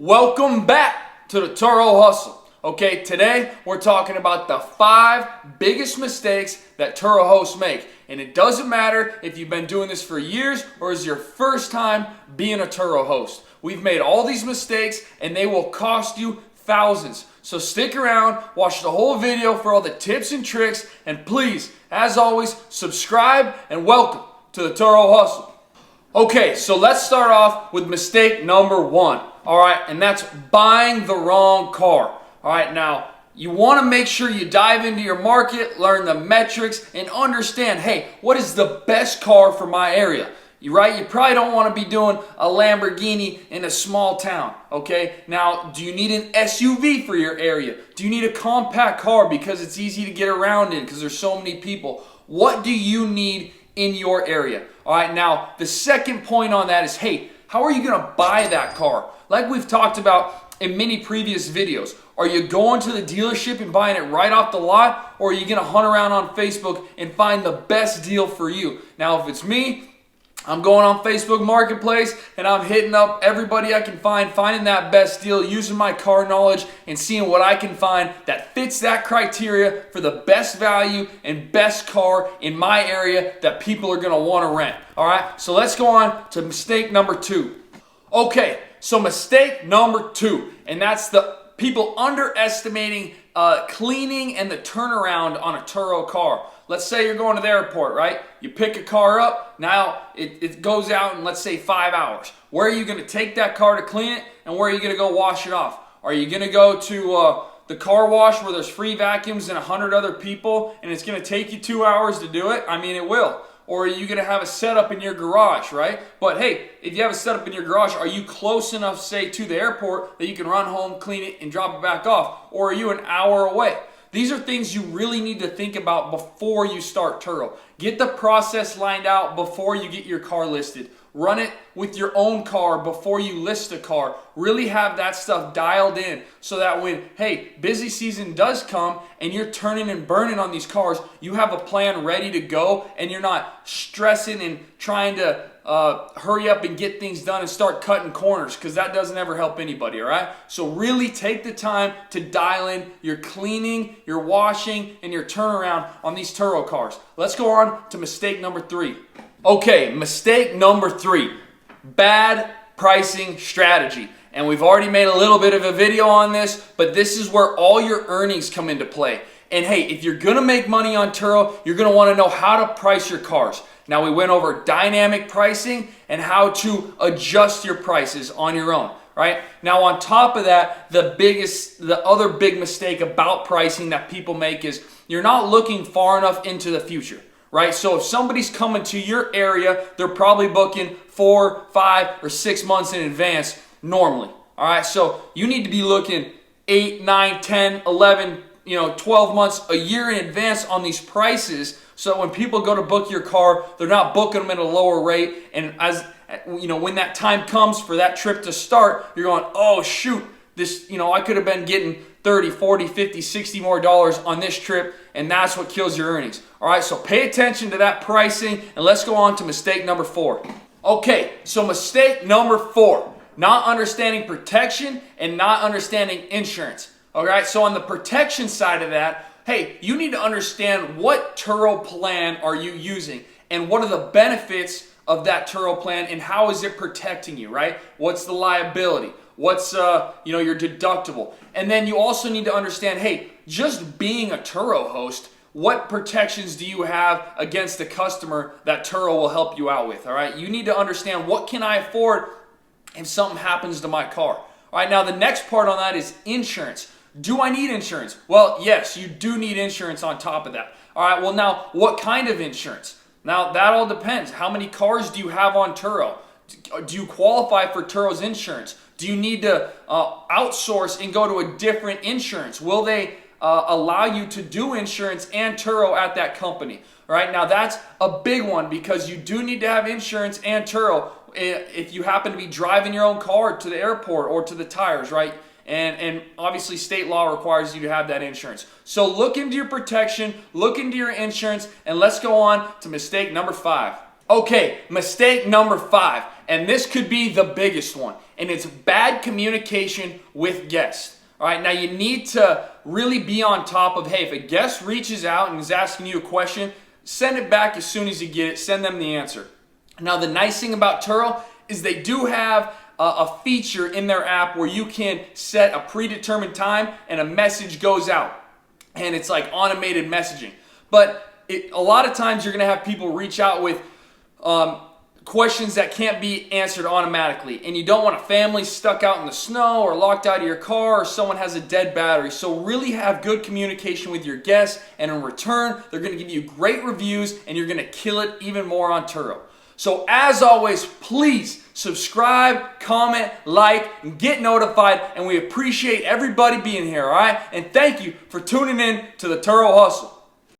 Welcome back to the Turo Hustle. Okay, today we're talking about the 5 biggest mistakes that Turo hosts make. And it doesn't matter if you've been doing this for years or is your first time being a Turo host. We've made all these mistakes and they will cost you thousands. So stick around, watch the whole video for all the tips and tricks, and please, as always, subscribe and welcome to the Turo Hustle. Okay, so let's start off with mistake number 1. All right, and that's buying the wrong car. All right, now you want to make sure you dive into your market, learn the metrics, and understand, hey, what is the best car for my area? You probably don't want to be doing a Lamborghini in a small town, okay? Now, do you need an SUV for your area? Do you need a compact car because it's easy to get around in because there's so many people? What do you need in your area? All right, now, the second point on that is, hey, how are you going to buy that car? Like we've talked about in many previous videos, are you going to the dealership and buying it right off the lot, or are you going to hunt around on Facebook and find the best deal for you? Now, if it's me, I'm going on Facebook Marketplace and I'm hitting up everybody I can find, finding that best deal, using my car knowledge and seeing what I can find that fits that criteria for the best value and best car in my area that people are going to want to rent. All right, so let's go on to mistake number 2. Okay, so mistake number 2, and that's the people underestimating cleaning and the turnaround on a Turo car. Let's say you're going to the airport, right? You pick a car up, now it goes out in, let's say, 5 hours. Where are you going to take that car to clean it, and where are you going to go wash it off? Are you going to go to the car wash where there's free vacuums and 100 other people, and it's going to take you 2 hours to do it? I mean, it will. Or are you going to have a setup in your garage, right? But hey, if you have a setup in your garage, are you close enough, say, to the airport that you can run home, clean it, and drop it back off? Or are you an hour away? These are things you really need to think about before you start Turo. Get the process lined out before you get your car listed. Run it with your own car before you list a car. Really have that stuff dialed in so that when, hey, busy season does come and you're turning and burning on these cars, you have a plan ready to go and you're not stressing and trying to hurry up and get things done and start cutting corners, because that doesn't ever help anybody, all right? So really take the time to dial in your cleaning, your washing, and your turnaround on these Turo cars. Let's go on to mistake number 3. Okay, mistake number 3, bad pricing strategy. And we've already made a little bit of a video on this, but this is where all your earnings come into play. And hey, if you're gonna make money on Turo, you're gonna wanna know how to price your cars. Now, we went over dynamic pricing and how to adjust your prices on your own, right? Now, on top of that, the other big mistake about pricing that people make is you're not looking far enough into the future, right? So if somebody's coming to your area, they're probably booking 4, 5, or 6 months in advance normally, all right? So you need to be looking 8, 9, 10, 11, 12 months, a year in advance on these prices, so when people go to book your car, they're not booking them at a lower rate. And as when that time comes for that trip to start, you're going, oh shoot, this, I could have been getting 30, 40, 50, 60 more dollars on this trip, and that's what kills your earnings. All right, so pay attention to that pricing, and let's go on to mistake number 4. Okay, so mistake number 4, not understanding protection and not understanding insurance. All right, so on the protection side of that, hey, you need to understand what Turo plan are you using and what are the benefits of that Turo plan and how is it protecting you, right? What's the liability? What's your deductible? And then you also need to understand, hey, just being a Turo host, what protections do you have against the customer that Turo will help you out with, all right? You need to understand, what can I afford if something happens to my car? All right, now the next part on that is insurance. Do I need insurance? Well, yes, you do need insurance on top of that. All right, well now, what kind of insurance? Now, that all depends. How many cars do you have on Turo? Do you qualify for Turo's insurance? Do you need to outsource and go to a different insurance? Will they allow you to do insurance and Turo at that company? All right, now that's a big one because you do need to have insurance and Turo if you happen to be driving your own car to the airport or to the tires, right? And obviously state law requires you to have that insurance. So look into your protection, look into your insurance, and let's go on to mistake number 5. Okay, mistake number 5. and this could be the biggest one, and it's bad communication with guests. All right, now you need to really be on top of, hey, if a guest reaches out and is asking you a question, send it back as soon as you get it, send them the answer. Now the nice thing about Turo is they do have a feature in their app where you can set a predetermined time and a message goes out. And it's like automated messaging. But a lot of times you're going to have people reach out with questions that can't be answered automatically. And you don't want a family stuck out in the snow or locked out of your car or someone has a dead battery. So really have good communication with your guests. And in return, they're going to give you great reviews and you're going to kill it even more on Turo. So as always, please subscribe, comment, like, and get notified. And we appreciate everybody being here, all right? And thank you for tuning in to the Turo Hustle.